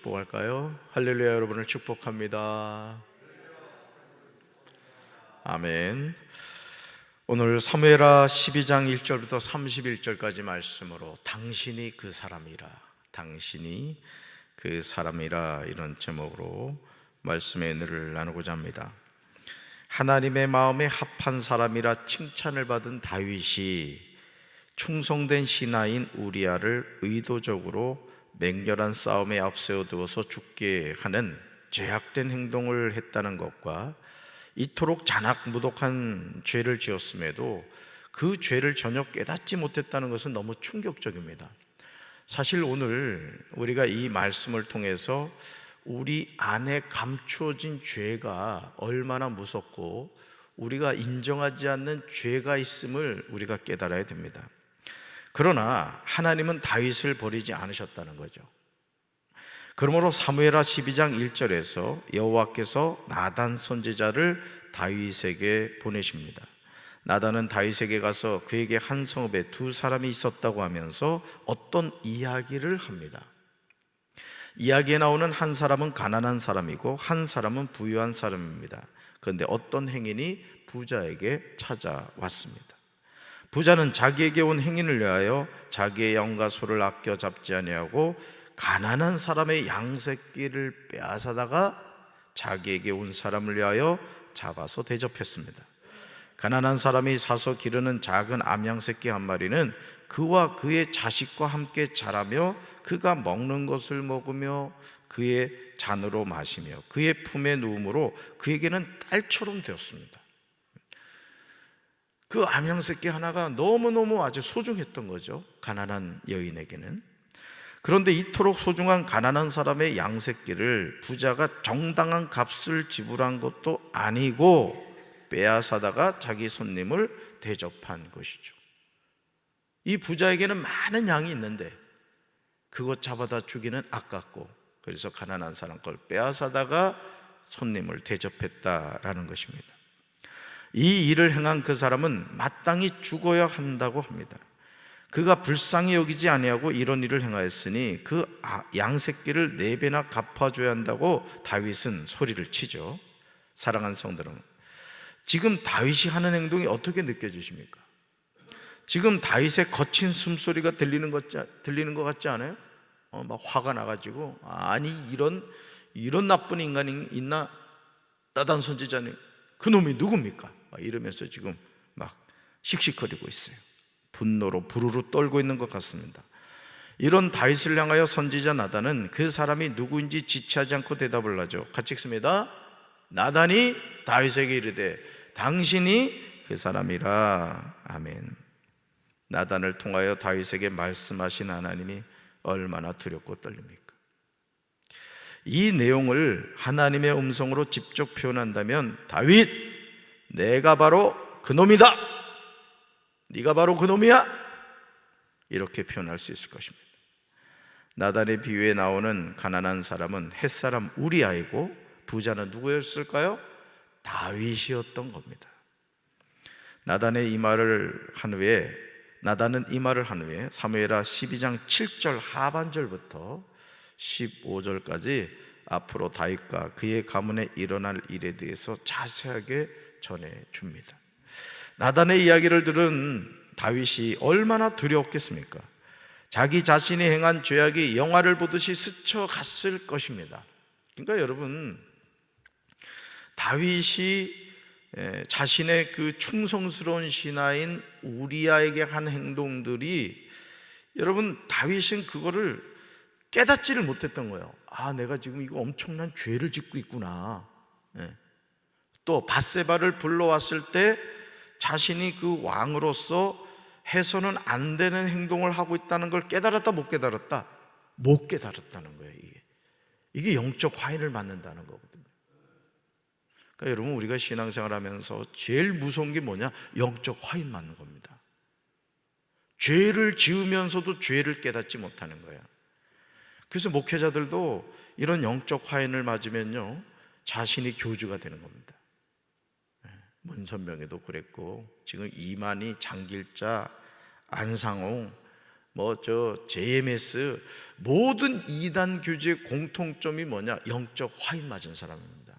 축복할까요? 할렐루야. 여러분을 축복합니다. 아멘. 오늘 사무엘하 12장 1절부터 31절까지 말씀으로 당신이 그 사람이라, 당신이 그 사람이라, 이런 제목으로 말씀의 은혜를 나누고자 합니다. 하나님의 마음에 합한 사람이라 칭찬을 받은 다윗이 충성된 신하인 우리아를 의도적으로 맹렬한 싸움에 앞세워 두어서 죽게 하는 죄악된 행동을 했다는 것과 이토록 잔악무독한 죄를 지었음에도 그 죄를 전혀 깨닫지 못했다는 것은 너무 충격적입니다. 사실 오늘 우리가 이 말씀을 통해서 우리 안에 감추어진 죄가 얼마나 무섭고 우리가 인정하지 않는 죄가 있음을 우리가 깨달아야 됩니다. 그러나 하나님은 다윗을 버리지 않으셨다는 거죠. 그러므로 사무엘하 12장 1절에서 여호와께서 나단 선지자를 다윗에게 보내십니다. 나단은 다윗에게 가서 그에게 한 성읍에 두 사람이 있었다고 하면서 어떤 이야기를 합니다. 이야기에 나오는 한 사람은 가난한 사람이고 한 사람은 부유한 사람입니다. 그런데 어떤 행인이 부자에게 찾아왔습니다. 부자는 자기에게 온 행인을 위하여 자기의 양과 소를 아껴 잡지 아니하고 가난한 사람의 양새끼를 빼앗아다가 자기에게 온 사람을 위하여 잡아서 대접했습니다. 가난한 사람이 사서 기르는 작은 암양새끼 한 마리는 그와 그의 자식과 함께 자라며 그가 먹는 것을 먹으며 그의 잔으로 마시며 그의 품에 누움으로 그에게는 딸처럼 되었습니다. 그 암양새끼 하나가 너무너무 아주 소중했던 거죠, 가난한 여인에게는. 그런데 이토록 소중한 가난한 사람의 양새끼를 부자가 정당한 값을 지불한 것도 아니고 빼앗아다가 자기 손님을 대접한 것이죠. 이 부자에게는 많은 양이 있는데 그것 잡아다 주기는 아깝고, 그래서 가난한 사람 걸 빼앗아다가 손님을 대접했다라는 것입니다. 이 일을 행한 그 사람은 마땅히 죽어야 한다고 합니다. 그가 불쌍히 여기지 아니하고 이런 일을 행하였으니 그 양새끼를 4배나 갚아줘야 한다고 다윗은 소리를 치죠. 사랑하는 성도들, 지금 다윗이 하는 행동이 어떻게 느껴지십니까? 지금 다윗의 거친 숨소리가 들리는 것 같지 않아요? 막 화가 나가지고, 아니 이런 나쁜 인간이 있나? 나단 선지자님, 그놈이 누굽니까? 이러면서 지금 막 씩씩거리고 있어요. 분노로 부르르 떨고 있는 것 같습니다. 이런 다윗을 향하여 선지자 나단은 그 사람이 누구인지 지체하지 않고 대답을 하죠. 같이 읽습니다. 나단이 다윗에게 이르되 당신이 그 사람이라. 아멘. 나단을 통하여 다윗에게 말씀하신 하나님이 얼마나 두렵고 떨립니까? 이 내용을 하나님의 음성으로 직접 표현한다면 다윗, 내가 바로 그놈이다, 네가 바로 그놈이야, 이렇게 표현할 수 있을 것입니다. 나단의 비유에 나오는 가난한 사람은 햇사람 우리아이고 부자는 누구였을까요? 다윗이었던 겁니다. 나단은 이 말을 한 후에 사무엘하 12장 7절 하반절부터 15절까지 앞으로 다윗과 그의 가문에 일어날 일에 대해서 자세하게 전해줍니다. 나단의 이야기를 들은 다윗이 얼마나 두려웠겠습니까? 자기 자신이 행한 죄악이 영화를 보듯이 스쳐갔을 것입니다. 그러니까 여러분, 다윗이 자신의 그 충성스러운 신하인 우리아에게 한 행동들이, 여러분, 다윗은 그거를 깨닫지를 못했던 거예요. 아, 내가 지금 이거 엄청난 죄를 짓고 있구나. 또 밧세바를 불러왔을 때 자신이 그 왕으로서 해서는 안 되는 행동을 하고 있다는 걸 깨달았다, 못 깨달았다? 못 깨달았다는 거예요. 이게 영적 화인을 맞는다는 거거든요. 그러니까 여러분, 우리가 신앙생활 하면서 제일 무서운 게 뭐냐? 영적 화인 맞는 겁니다. 죄를 지으면서도 죄를 깨닫지 못하는 거예요. 그래서 목회자들도 이런 영적 화인을 맞으면요, 자신이 교주가 되는 겁니다. 문선명에도 그랬고, 지금 이만희, 장길자, 안상홍, JMS, 모든 이단 교주의 공통점이 뭐냐? 영적 화인 맞은 사람입니다.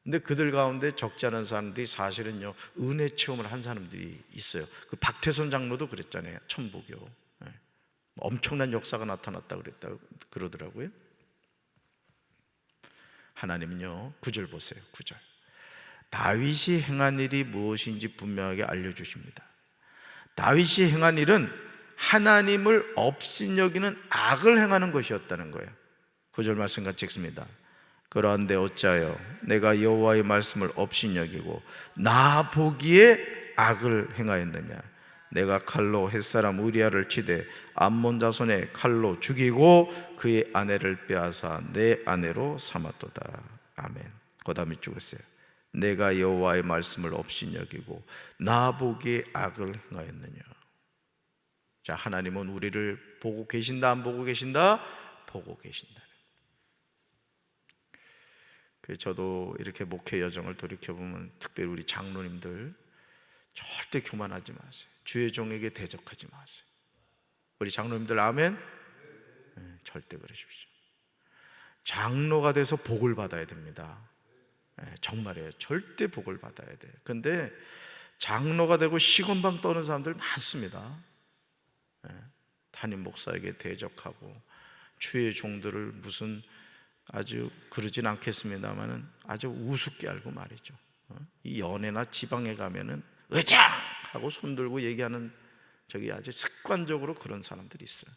근데 그들 가운데 적지 않은 사람들이 사실은요, 은혜 체험을 한 사람들이 있어요. 그 박태선 장로도 그랬잖아요. 천부교. 엄청난 역사가 나타났다 그러더라고요. 하나님은요, 9절 보세요. 9절. 다윗이 행한 일이 무엇인지 분명하게 알려주십니다. 다윗이 행한 일은 하나님을 업신여기는 악을 행하는 것이었다는 거예요. 9절 말씀 같이 읽습니다. 그러한데 어찌하여 내가 여호와의 말씀을 업신여기고 나 보기에 악을 행하였느냐? 내가 칼로 햇사람 우리아를 치되 암몬 자손의 칼로 죽이고 그의 아내를 빼앗아 내 아내로 삼았도다. 아멘. 그 다음에 죽었어요. 내가 여호와의 말씀을 업신여기고 나 보기에 악을 행하였느냐? 자, 하나님은 우리를 보고 계신다, 안 보고 계신다? 보고 계신다. 그래서 저도 이렇게 목회 여정을 돌이켜보면 특별히 우리 장로님들 절대 교만하지 마세요. 주의 종에게 대적하지 마세요. 우리 장로님들 아멘? 네, 절대 그러십시오. 장로가 돼서 복을 받아야 됩니다. 네, 정말이에요. 절대 복을 받아야 돼요. 근데 장로가 되고 시건방 떠는 사람들 많습니다. 네, 담임 목사에게 대적하고 주의 종들을 무슨 아주 그러진 않겠습니다만은 아주 우습게 알고 말이죠. 이 연애나 지방에 가면은 의장 하고 손들고 얘기하는 저기 아주 습관적으로 그런 사람들이 있어요.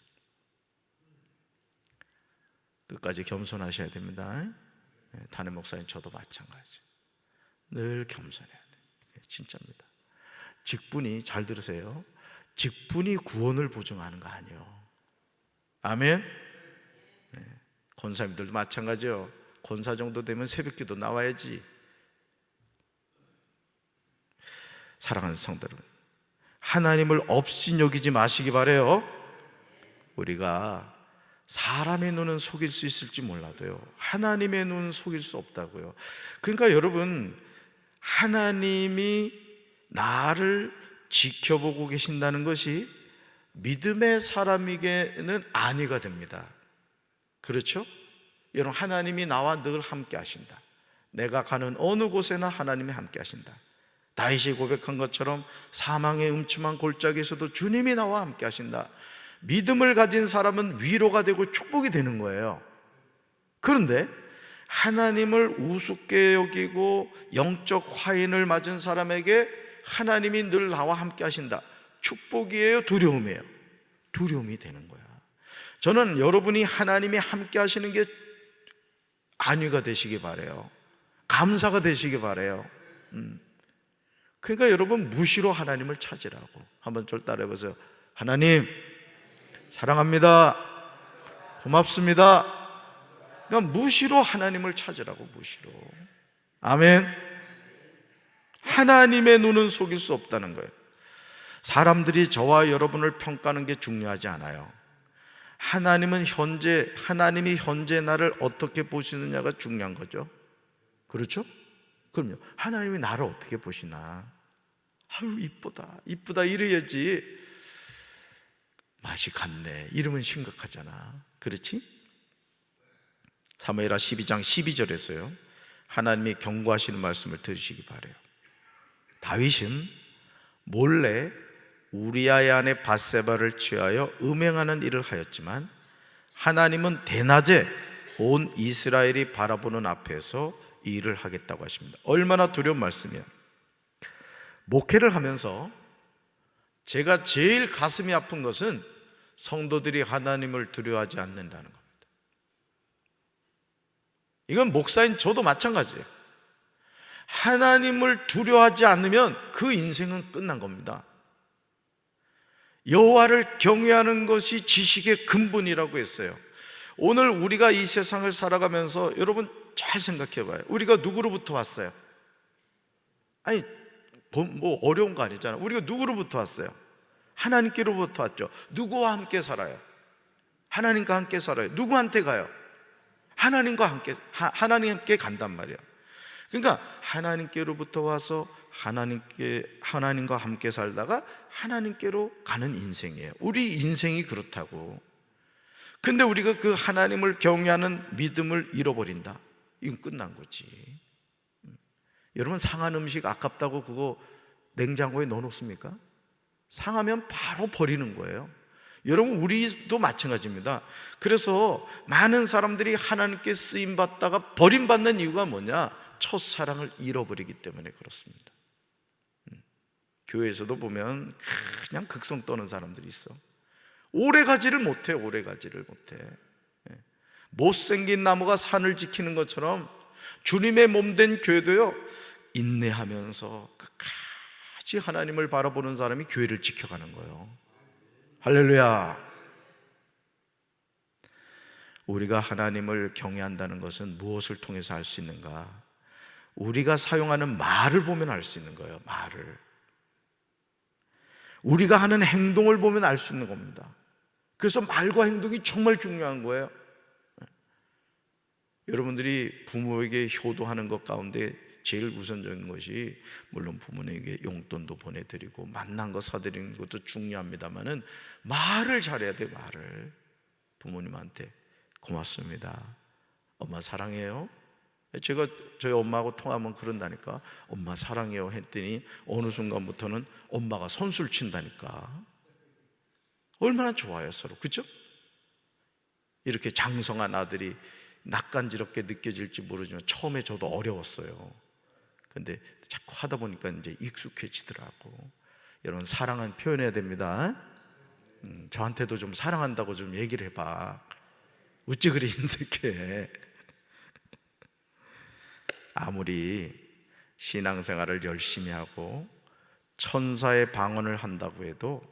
끝까지 겸손하셔야 됩니다. 담임 목사님 저도 마찬가지. 늘 겸손해야 돼요. 진짜입니다. 직분이, 잘 들으세요, 직분이 구원을 보증하는 거 아니에요. 아멘. 네. 권사님들도 마찬가지요. 권사 정도 되면 새벽기도 나와야지. 사랑하는 성도 여러분, 하나님을 업신여기지 마시기 바래요. 우리가 사람의 눈은 속일 수 있을지 몰라도요, 하나님의 눈은 속일 수 없다고요. 그러니까 여러분, 하나님이 나를 지켜보고 계신다는 것이 믿음의 사람에게는 안위가 됩니다. 그렇죠? 여러분, 하나님이 나와 늘 함께 하신다. 내가 가는 어느 곳에나 하나님이 함께 하신다. 다윗이 고백한 것처럼 사망의 음침한 골짜기에서도 주님이 나와 함께 하신다. 믿음을 가진 사람은 위로가 되고 축복이 되는 거예요. 그런데 하나님을 우습게 여기고 영적 화인을 맞은 사람에게 하나님이 늘 나와 함께 하신다. 축복이에요? 두려움이에요? 두려움이 되는 거야. 저는 여러분이 하나님이 함께 하시는 게 안위가 되시기 바라요. 감사가 되시기 바라요. 그러니까 여러분, 무시로 하나님을 찾으라고. 한번 절 따라해 보세요. 하나님 사랑합니다. 고맙습니다. 그러니까 무시로 하나님을 찾으라고. 무시로. 아멘. 하나님의 눈은 속일 수 없다는 거예요. 사람들이 저와 여러분을 평가하는 게 중요하지 않아요. 하나님이 현재 나를 어떻게 보시느냐가 중요한 거죠. 그렇죠? 그럼요. 하나님이 나를 어떻게 보시나? 아유, 이쁘다 이래야지. 맛이 갔네 이러면 심각하잖아. 그렇지? 사무엘하 12장 12절에서요, 하나님이 경고하시는 말씀을 들으시기 바라요. 다윗은 몰래 우리아의 아내 밧세바를 취하여 음행하는 일을 하였지만 하나님은 대낮에 온 이스라엘이 바라보는 앞에서 이 일을 하겠다고 하십니다. 얼마나 두려운 말씀이야. 목회를 하면서 제가 제일 가슴이 아픈 것은 성도들이 하나님을 두려워하지 않는다는 겁니다. 이건 목사인 저도 마찬가지예요. 하나님을 두려워하지 않으면 그 인생은 끝난 겁니다. 여호와를 경외하는 것이 지식의 근본이라고 했어요. 오늘 우리가 이 세상을 살아가면서 여러분 잘 생각해 봐요. 우리가 누구로부터 왔어요? 아니, 뭐 어려운 거 아니잖아요. 우리가 누구로부터 왔어요? 하나님께로부터 왔죠. 누구와 함께 살아요? 하나님과 함께 살아요. 누구한테 가요? 하나님과 함께, 하나님께 간단 말이에요. 그러니까 하나님께로부터 와서 하나님과 함께 살다가 하나님께로 가는 인생이에요. 우리 인생이 그렇다고. 근데 우리가 그 하나님을 경외하는 믿음을 잃어버린다, 이건 끝난 거지. 여러분, 상한 음식 아깝다고 그거 냉장고에 넣어놓습니까? 상하면 바로 버리는 거예요. 여러분, 우리도 마찬가지입니다. 그래서 많은 사람들이 하나님께 쓰임받다가 버림받는 이유가 뭐냐? 첫사랑을 잃어버리기 때문에 그렇습니다. 교회에서도 보면 그냥 극성 떠는 사람들이 있어. 오래 가지를 못해. 못생긴 나무가 산을 지키는 것처럼 주님의 몸된 교회도요, 인내하면서 끝까지 하나님을 바라보는 사람이 교회를 지켜가는 거예요. 할렐루야. 우리가 하나님을 경외한다는 것은 무엇을 통해서 알 수 있는가? 우리가 사용하는 말을 보면 알 수 있는 거예요. 말을. 우리가 하는 행동을 보면 알 수 있는 겁니다. 그래서 말과 행동이 정말 중요한 거예요. 여러분들이 부모에게 효도하는 것 가운데 제일 우선적인 것이, 물론 부모에게 용돈도 보내드리고 맛난 거 사드리는 것도 중요합니다만은 말을 잘해야 돼요. 말을. 부모님한테 고맙습니다, 엄마 사랑해요. 제가 저희 엄마하고 통화하면 그런다니까. 엄마 사랑해요 했더니 어느 순간부터는 엄마가 선술 친다니까. 얼마나 좋아요, 서로. 그죠? 이렇게 장성한 아들이 낯간지럽게 느껴질지 모르지만 처음에 저도 어려웠어요. 근데 자꾸 하다 보니까 이제 익숙해지더라고. 여러분, 사랑은 표현해야 됩니다. 저한테도 좀 사랑한다고 좀 얘기를 해봐. 어찌 그리 인색해. 아무리 신앙생활을 열심히 하고 천사의 방언을 한다고 해도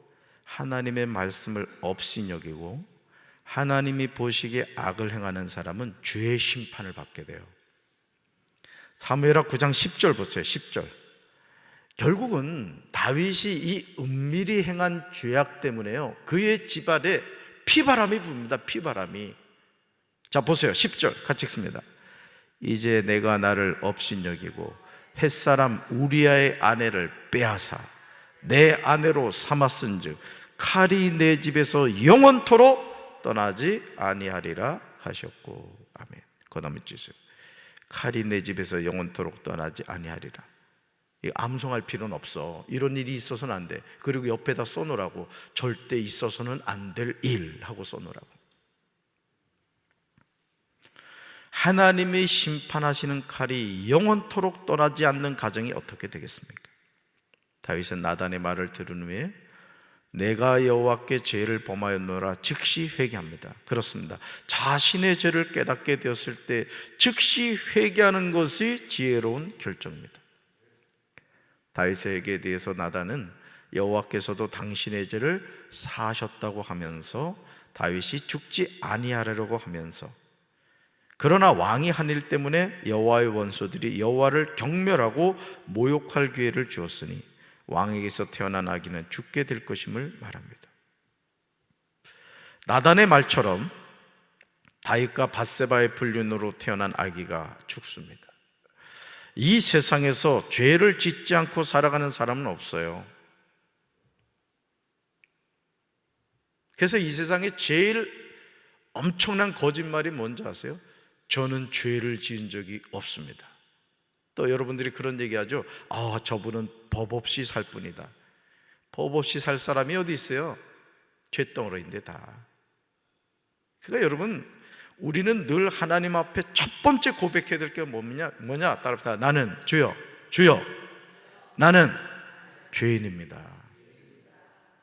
하나님의 말씀을 없이 여기고 하나님이 보시기에 악을 행하는 사람은 죄의 심판을 받게 돼요. 사무엘하 9장 10절 보세요. 10절. 결국은 다윗이 이 은밀히 행한 죄악 때문에요, 그의 집안에 피바람이 붑니다. 피바람이. 자, 보세요. 10절 같이 읽습니다. 이제 내가 나를 업신여기고 햇사람 우리아의 아내를 빼앗아 내 아내로 삼았은즉 칼이 내 집에서 영원토록 떠나지 아니하리라 하셨고. 아멘. 그 다음에 주세요. 칼이 내 집에서 영원토록 떠나지 아니하리라. 암송할 필요는 없어. 이런 일이 있어서는 안 돼. 그리고 옆에다 써놓으라고. 절대 있어서는 안 될 일 하고 써놓으라고. 하나님이 심판하시는 칼이 영원토록 떠나지 않는 가정이 어떻게 되겠습니까? 다윗은 나단의 말을 들은 후에 내가 여호와께 죄를 범하였노라 즉시 회개합니다. 그렇습니다. 자신의 죄를 깨닫게 되었을 때 즉시 회개하는 것이 지혜로운 결정입니다. 다윗에게 대해서 나단은 여호와께서도 당신의 죄를 사하셨다고 하면서 다윗이 죽지 아니하려고 하면서, 그러나 왕이 한 일 때문에 여호와의 원수들이 여호와를 경멸하고 모욕할 기회를 주었으니 왕에게서 태어난 아기는 죽게 될 것임을 말합니다. 나단의 말처럼 다윗과 밧세바의 불륜으로 태어난 아기가 죽습니다. 이 세상에서 죄를 짓지 않고 살아가는 사람은 없어요. 그래서 이 세상에 제일 엄청난 거짓말이 뭔지 아세요? 저는 죄를 지은 적이 없습니다. 또 여러분들이 그런 얘기하죠. 저분은 법 없이 살 뿐이다. 법 없이 살 사람이 어디 있어요? 죄덩어리인데 다. 그러니까 여러분, 우리는 늘 하나님 앞에 첫 번째 고백해야 될 게 뭐냐? 따라합시다. 나는 주여 나는 죄인입니다.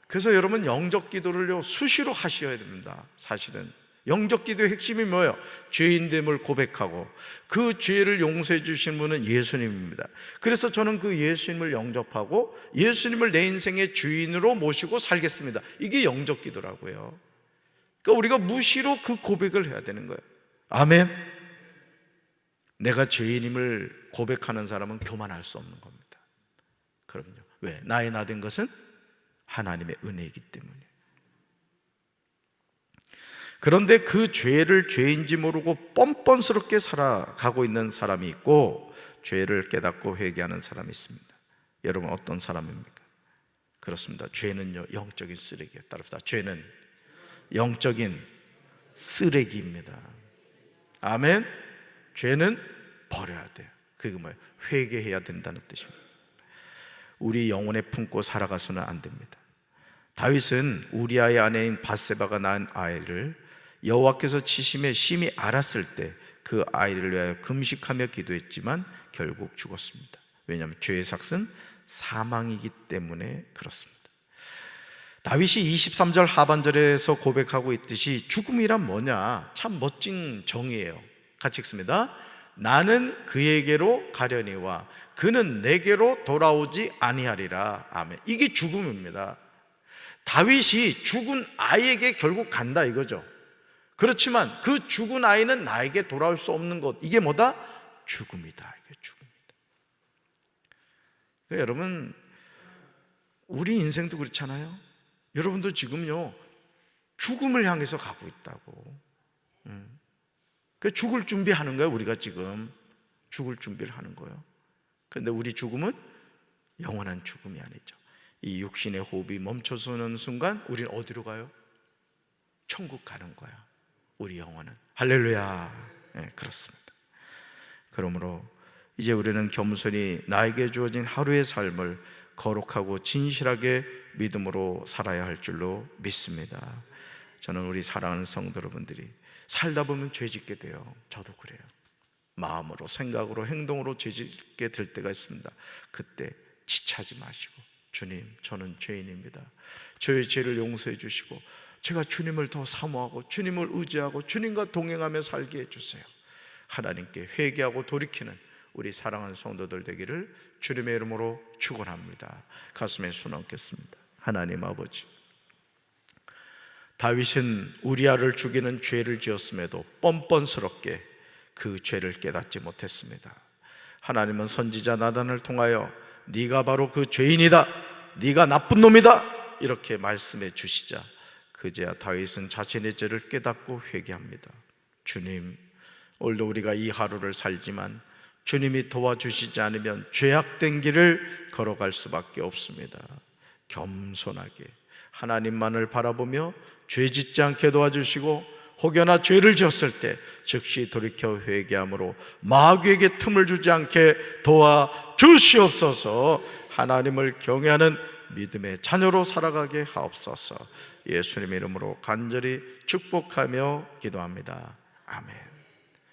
그래서 여러분, 영적 기도를요 수시로 하셔야 됩니다. 사실은 영적 기도의 핵심이 뭐예요? 죄인됨을 고백하고 그 죄를 용서해 주신 분은 예수님입니다. 그래서 저는 그 예수님을 영접하고 예수님을 내 인생의 주인으로 모시고 살겠습니다. 이게 영적 기도라고요. 그러니까 우리가 무시로 그 고백을 해야 되는 거예요. 아멘. 내가 죄인임을 고백하는 사람은 교만할 수 없는 겁니다. 그럼요. 왜? 나의 나 된 것은 하나님의 은혜이기 때문에. 그런데 그 죄를 죄인지 모르고 뻔뻔스럽게 살아가고 있는 사람이 있고 죄를 깨닫고 회개하는 사람이 있습니다. 여러분 어떤 사람입니까? 그렇습니다. 죄는요 영적인 쓰레기예요. 따릅시다. 죄는 영적인 쓰레기입니다. 아멘. 죄는 버려야 돼요. 그게 뭐예요? 회개해야 된다는 뜻입니다. 우리 영혼에 품고 살아가서는 안 됩니다. 다윗은 우리아의 아내인 밧세바가 낳은 아이를 여호와께서 치심에 심히 알았을 때 그 아이를 위하여 금식하며 기도했지만 결국 죽었습니다. 왜냐하면 죄의 삭은 사망이기 때문에 그렇습니다. 다윗이 23절 하반절에서 고백하고 있듯이 죽음이란 뭐냐? 참 멋진 정의예요. 같이 읽습니다. 나는 그에게로 가려니와 그는 내게로 돌아오지 아니하리라. 아멘. 이게 죽음입니다. 다윗이 죽은 아이에게 결국 간다 이거죠. 그렇지만 그 죽은 아이는 나에게 돌아올 수 없는 것, 이게 뭐다? 죽음이다. 이게 죽음이다. 그러니까 여러분, 우리 인생도 그렇잖아요. 여러분도 지금요 죽음을 향해서 가고 있다고. 그 죽을 준비하는 거예요. 우리가 지금 죽을 준비를 하는 거예요. 그런데 우리 죽음은 영원한 죽음이 아니죠. 이 육신의 호흡이 멈춰서는 순간 우리는 어디로 가요? 천국 가는 거야. 우리 영혼은. 할렐루야. 네, 그렇습니다. 그러므로 이제 우리는 겸손히 나에게 주어진 하루의 삶을 거룩하고 진실하게 믿음으로 살아야 할 줄로 믿습니다. 저는 우리 사랑하는 성도 여러분들이 살다 보면 죄 짓게 돼요. 저도 그래요. 마음으로, 생각으로, 행동으로 죄 짓게 될 때가 있습니다. 그때 지체하지 마시고, 주님, 저는 죄인입니다. 저의 죄를 용서해 주시고 제가 주님을 더 사모하고 주님을 의지하고 주님과 동행하며 살게 해주세요. 하나님께 회개하고 돌이키는 우리 사랑하는 성도들 되기를 주님의 이름으로 축원합니다. 가슴에 손 얹겠습니다. 하나님 아버지, 다윗은 우리아를 죽이는 죄를 지었음에도 뻔뻔스럽게 그 죄를 깨닫지 못했습니다. 하나님은 선지자 나단을 통하여 네가 바로 그 죄인이다, 네가 나쁜 놈이다 이렇게 말씀해 주시자 그제야 다윗은 자신의 죄를 깨닫고 회개합니다. 주님, 오늘도 우리가 이 하루를 살지만 주님이 도와주시지 않으면 죄악된 길을 걸어갈 수밖에 없습니다. 겸손하게 하나님만을 바라보며 죄 짓지 않게 도와주시고 혹여나 죄를 지었을 때 즉시 돌이켜 회개함으로 마귀에게 틈을 주지 않게 도와주시옵소서. 하나님을 경외하는 믿음의 자녀로 살아가게 하옵소서. 예수님의 이름으로 간절히 축복하며 기도합니다. 아멘.